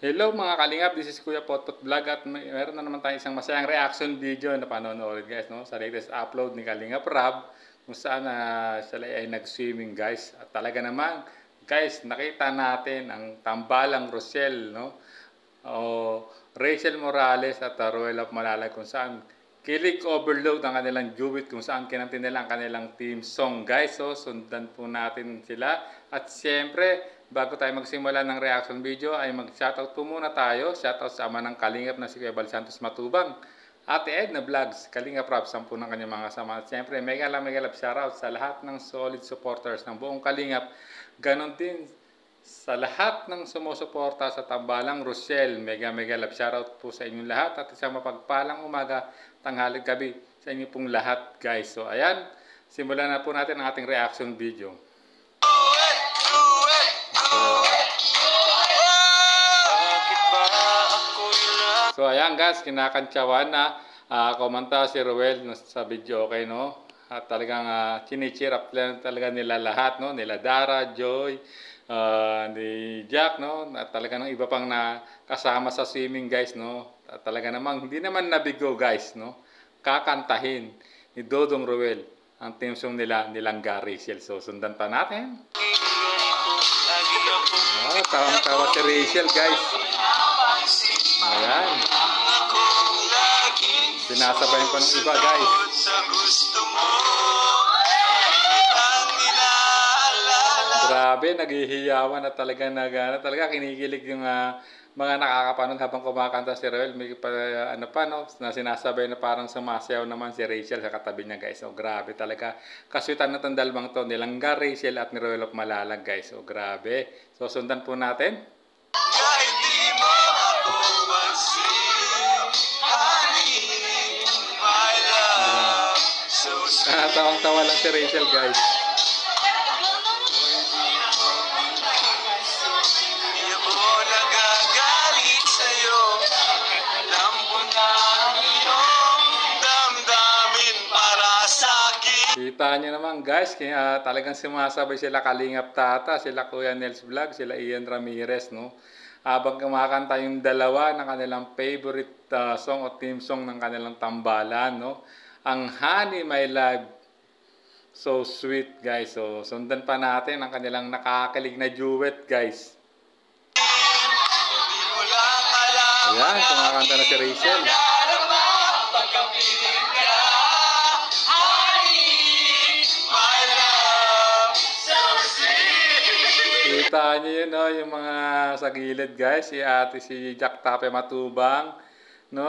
Hello mga kalingap, this is Kuya Potpot Vlog at meron na naman tayong isang masayang reaction video na panonood guys, no? Sa latest upload ni Kalingap Rab kung saan sila ay nag-swimming guys. At talaga naman guys, nakita natin ang tambalang Rosel, no? O Rachel Morales at Roel of Malalay kung saan kilig overload ang kanilang duet kung saan kinantin nila ang kanilang team song guys. So sundan po natin sila at siyempre bago tayo magsimula ng reaction video ay mag-shoutout po muna tayo. Shoutout sa ama ng Kalingap na si Kuya Bal Santos Matubang, Ate Edna Vlogs, Kalingap Rab, 10 ng kanyang mga kasama. At siyempre mega love shoutout sa lahat ng solid supporters ng buong Kalingap. Ganon din sa lahat ng sumusuporta sa tambalang Rosel. Mega love shoutout po sa inyong lahat at isang mapagpalang umaga, tanghali, gabi sa inyo pong lahat guys. So ayan, simulan na po natin ang ating reaction video. So ayan guys, kinakantsawan na komanta si Roel sa video, okay no? At talagang chinicheer up talaga nila lahat, no? Nila Dara, Joy, ni Jack, no? At talaga ng iba pang na kasama sa swimming guys, no? At talaga namang hindi naman nabigo guys, no? Kakantahin ni Dodong Roel ang team song nila, nilang Gary Rachel. So sundan pa natin. Tawang-tawa si Rachel guys. Ayan. Sinasabayan pa ng iba guys. Grabe, naghihiyawan at talaga kinikilig yung mga nakakapanood habang kumakanta si Roel. May na sinasabay na parang sumasayaw naman si Rachel sa katabi niya guys. O grabe talaga. Kasuitan na itong dalawang to nilang Rachel at ni Roel of Malalag guys. O grabe. So sundan po natin. Tawang-tawa lang si Rachel guys. Kita nyo naman guys, kaya talagang sumasabay sila Kalingap Tata, sila Kuya Nels Vlog, sila Ian Ramirez, no? Habang kumakanta yung dalawa ng kanilang favorite song o team song ng kanilang tambalan, no? Ang Honey My Love, so sweet guys. So sundan pa natin ang kanilang nakakakilig na duet guys. Ayan, kumakanta na si Rachel. Kita nyo yun, no? Yung mga sa gilid guys, si Jack Tape Matubang, no?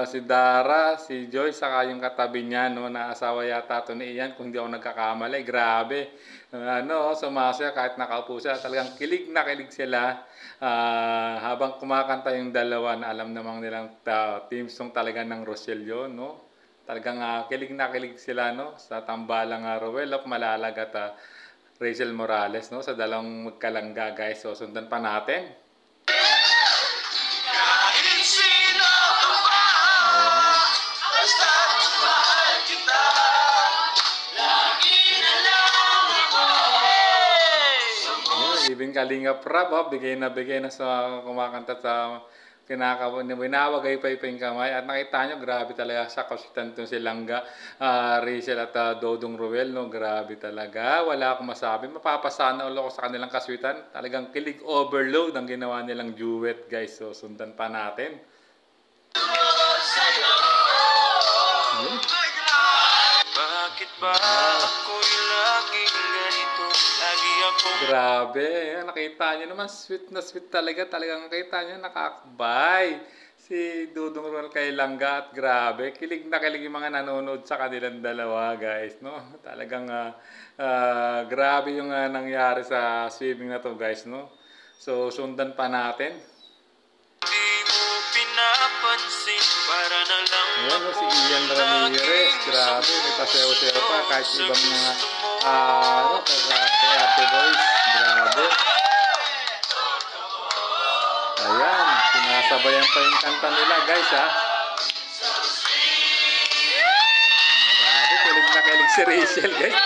Si Dara, si Joy, saka yung katabi niya, no? Na asawa yata ito ni Ian, kung hindi ako nagkakamali. Grabe, sumasaya kahit nakaupo siya. Talagang kilig na kilig sila habang kumakanta yung dalawa na alam namang nilang team song talaga ng Rosel yun, no? Talagang kilig na kilig sila, no? Sa tambalang Roel of Malalag at Rachel Morales, no? Sa dalawang magkalangga guys. So sundan pa natin. Even Kalingap Rab, bigay na sa kumakanta sa winawagay pa yung kamay. At nakita nyo, grabe talaga sa kasutan itong si Langga, Rachel at Dodong Roel, no? Grabe talaga, wala akong masabi. Mapapasana ulo ko sa kanilang kasutan. Talagang kilig overload ang ginawa nilang duet guys. So sundan pa natin. Bakit ba ako'y laging ganito? Lagi ako. Grabe, nakita nyo naman, sweet na sweet talaga. Talagang nakita nyo, nakakabay si Dodong Roel kay Langga. At grabe, kilig na kilig yung mga nanonood sa kanilang dalawa guys, no? Talagang grabe yung nangyari sa swimming na to guys, no? So sundan pa natin. Ayan, si Ian Ramirez, grabe, may pasew-sew pa kahit ibang mga kay Ate Boys, grabe. Ayan, sinasabayan pa yung kanta nila guys, ha. Grabe, kilig na kilig si Rachel guys.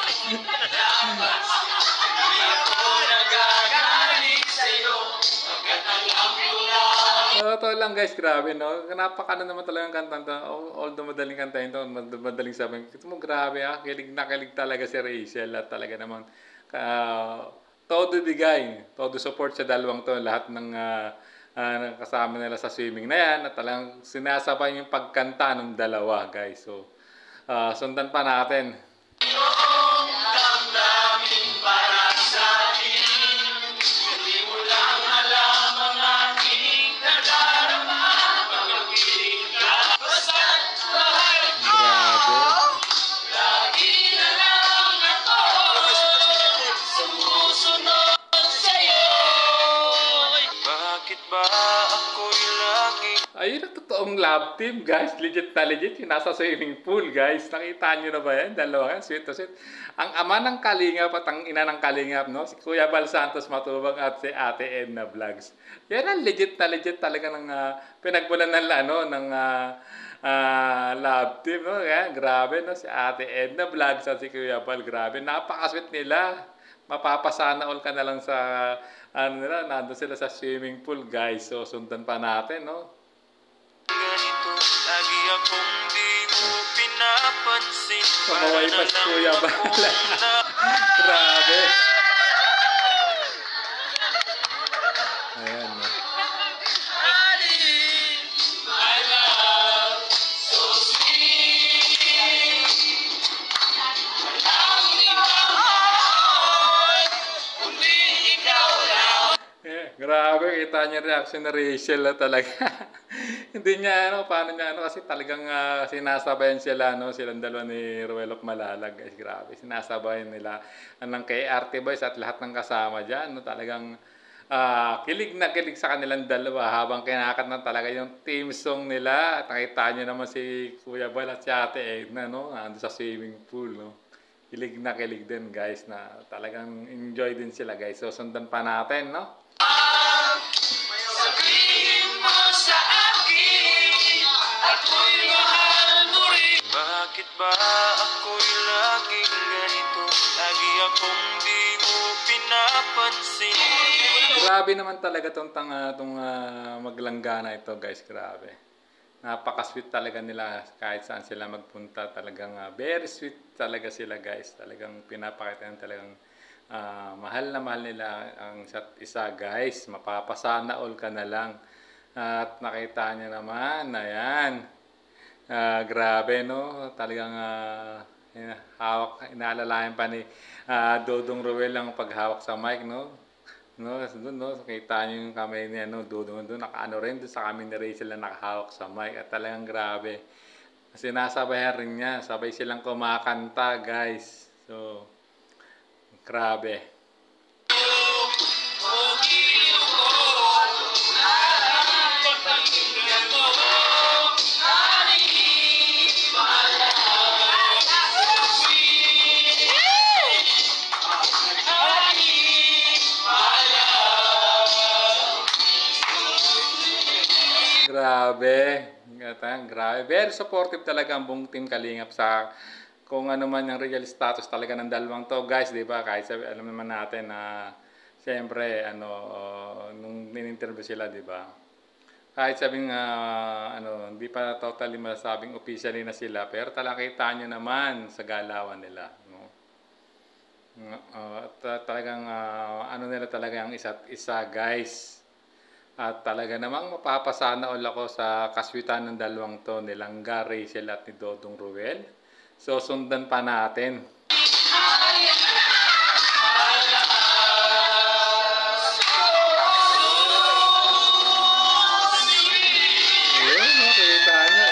Totoo lang guys, grabe no. Napakano naman talagang kanta to. Although madaling kantahin to, madaling sabihin. Ito mo grabe kilig na kilig talaga si Rachel at talaga naman todo bigay, todo support sa dalawang to, lahat ng kasama nila sa swimming na yan at talagang sinasabay yung pagkanta ng dalawa guys. So, sundan pa natin. Ayun ang totoong love team, guys. Legit na legit. Yung nasa swimming pool, guys. Nakita nyo na ba yan? Dalawa yan. Sweet to sweet. Ang ama ng Kalingap at ang ina ng Kalingap, no? Si Kuya Bal Santos Matubang at si Ate Edna Vlogs. Yan ang legit na legit talaga ng pinagbulan ng, love team, no? Yan, grabe, no? Si Ate Edna Vlogs at si Kuya Bal. Grabe. Napakasweet nila. Mapapasana all ka na lang sa, nandun sila sa swimming pool, guys. So, sundan pa natin, no? Lagi akong di mo pinapansin. Kamaway pa si Kuya Bala. Grabe. Ayan. Grabe, kita niya reaction na Rachel talaga. Hindi niya, paano niya, kasi talagang sinasabayan sila, silang dalawa ni Ruel of Malalag, guys, grabe. Sinasabayan nila ng kay Arte Boys at lahat ng kasama dyan, talagang kilig na kilig sa kanilang dalawa habang kinakat na talaga yung team song nila. At nakita niyo naman si Kuya Bal at si Ate Edna, ando sa swimming pool, Kilig na kilig din, guys, na talagang enjoy din sila, guys. So, sundan pa natin, Sabihin mo sa akin, ako'y mahal mo rin. Bakit ba ako'y laging ganito? Lagi akong di mo pinapansin. Grabe naman talaga tong maglanggana ito, guys, grabe. Napaka-sweet talaga nila kahit saan sila magpunta. Talagang very sweet talaga sila, guys. Talagang pinapakita talagang mahal na mahal nila ang isa't isa, guys. Mapapasana all ka na lang. At nakita niyo naman, ayan. Grabe, no? Talagang hawak, inaalalayan pa ni Dodong Ruel ang paghawak sa mic, no? Doon, kita niyo yung kamay niya, Dodong doon, nakaano rin doon sa kami ni Rachel na nakahawak sa mic. At talagang grabe. Sinasabayan rin niya, sabay silang kumakanta, guys. So, grabe. Grabe. Grabe. Very supportive talaga ang buong team Kalingap sa kung ano man yung real status talaga ng dalawang to, guys, di ba? Kahit alam naman natin na siyempre nung in-interview sila, di ba? Kahit sabing hindi pa totally masabing officially na sila, pero talakita nyo naman sa galawan nila, talagang nila talaga ang isa't isa, guys. At talaga namang mapapasana all ako sa kaswitan ng dalawang to, nilang Rachel at ni Dodong Ruel. So, sundan pa natin. Ayun, nakita nyo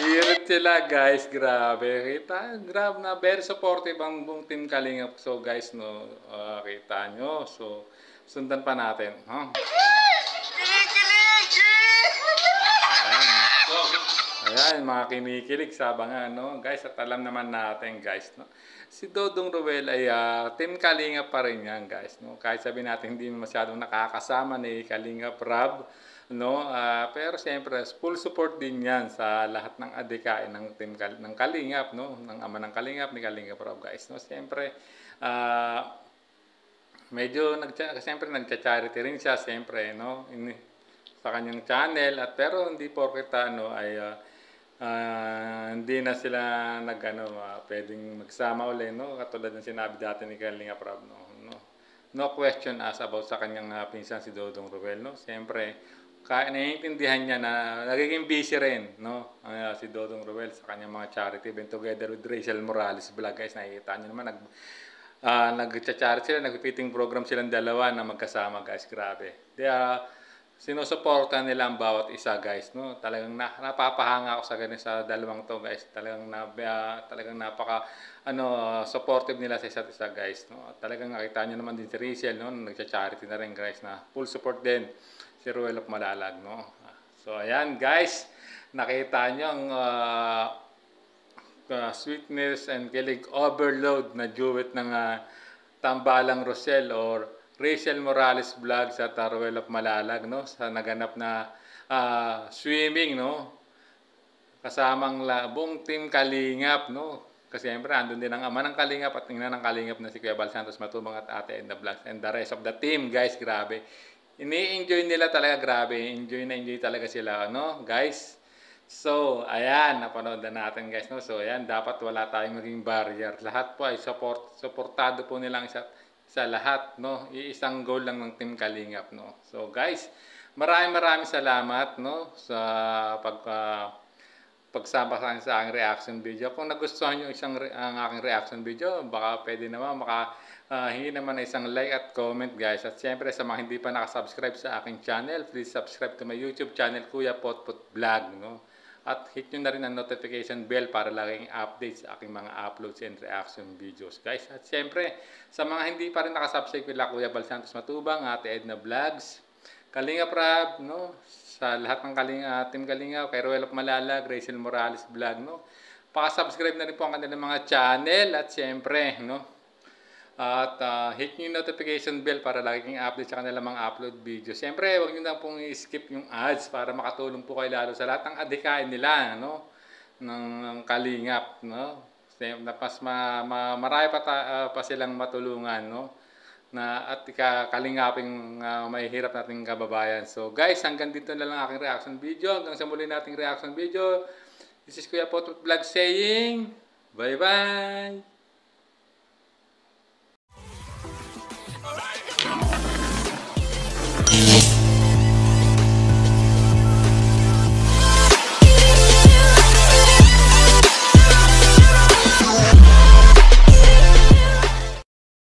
Irit sila, guys. Grabe. Grabe na. Very supportive ang buong team Kalingap. So, guys, kita nyo. So, sundan pa natin. Ayan, mga kinikilig sa abangan, guys, at alam naman natin, guys, si Dodong Ruel ay team Kalingap pa rin yan, guys, kahit sabihin natin hindi masyadong nakakasama ni Kalingap Rob, pero siyempre full support din yan sa lahat ng adikain ng team ng Kalingap, ng ama ng Kalingap ni Kalingap Rob, guys, siyempre medyo siyempre nagcha-charity rin siya siyempre, no, sa kanyang channel, at pero hindi porket ano ay hindi na sila pwedeng magsama uli, no, katulad ng sinabi dati ni Kalinga Prab, no question asked about sa kanyang pinsan si Dodong Ruel, no. Siyempre naiintindihan niya na nagiging busy rin, no, si Dodong Ruel sa kanyang mga charity event together with Rachel Morales vlog, guys. Nakikita niyo naman nag-charity sila, nag-fitting program silang dalawa na magkasama, guys. Grabe. Sinusuporta nila ang bawat isa, guys, no. Talagang napapahanga ako sa dalawang to, guys. Talagang napaka supportive nila sa isa't isa, guys, no. Talagang nakita niyo naman din si Rachel, no, nagcha-charity na rin, guys, na full support din si Ruel of Malalag, no. So ayan, guys, nakita niyo ang sweetness and kilig overload na duet ng Tambalang Rosel or Rachel Morales vlog sa Ruel of Malalag, no, sa naganap na swimming, no, kasamang buong team Kalingap, no. Kasi siyempre andun din ang ama ng Kalingap at tingnan ng Kalingap na si Kuya Bal Santos Matubang at Ate Edna Vlogs and the rest of the team, guys. Grabe, ini-enjoy nila talaga, grabe, enjoy talaga sila, no, guys. So ayan, napanood na natin, guys, no. So ayan, dapat wala tayong maging barrier, lahat po ay suportado po nilang sa lahat, no. Iisang goal lang ng Team Kalingap, no. So guys, maraming salamat, no, sa pagsama sa aking reaction video. Kung nagustuhan nyo ang aking reaction video, baka pwede naman hingi naman na isang like at comment, guys. At siyempre sa mga hindi pa nakasubscribe sa aking channel, please subscribe to my YouTube channel, Kuya Potpot Vlog, no. At hit nyo na rin ang notification bell para laging updates sa aking mga uploads and reaction videos, guys. At siyempre, sa mga hindi pa rin nakasubscribe kila Kuya Bal Santos Matubang, Ate Edna Vlogs, Kalinga Prab, no, sa lahat ng Team Kalinga, kay Ruel of Malalag, Rachel Morales vlog, no, paka-subscribe na rin po ang kanilang mga channel. At siyempre, no, at hit nyo yung notification bell para laging update sa kanilang mga upload video. Siyempre, huwag nyo na pong i-skip yung ads para makatulong po kayo lalo sa lahat ng adhikain nila, no, ng Kalingap, no. Mas marami pa silang matulungan, no, at kalingaping mahihirap nating kababayan. So guys, hanggang dito na lang aking reaction video. Hanggang sa muli nating reaction video. This is Kuya Potpot Vlog saying bye bye.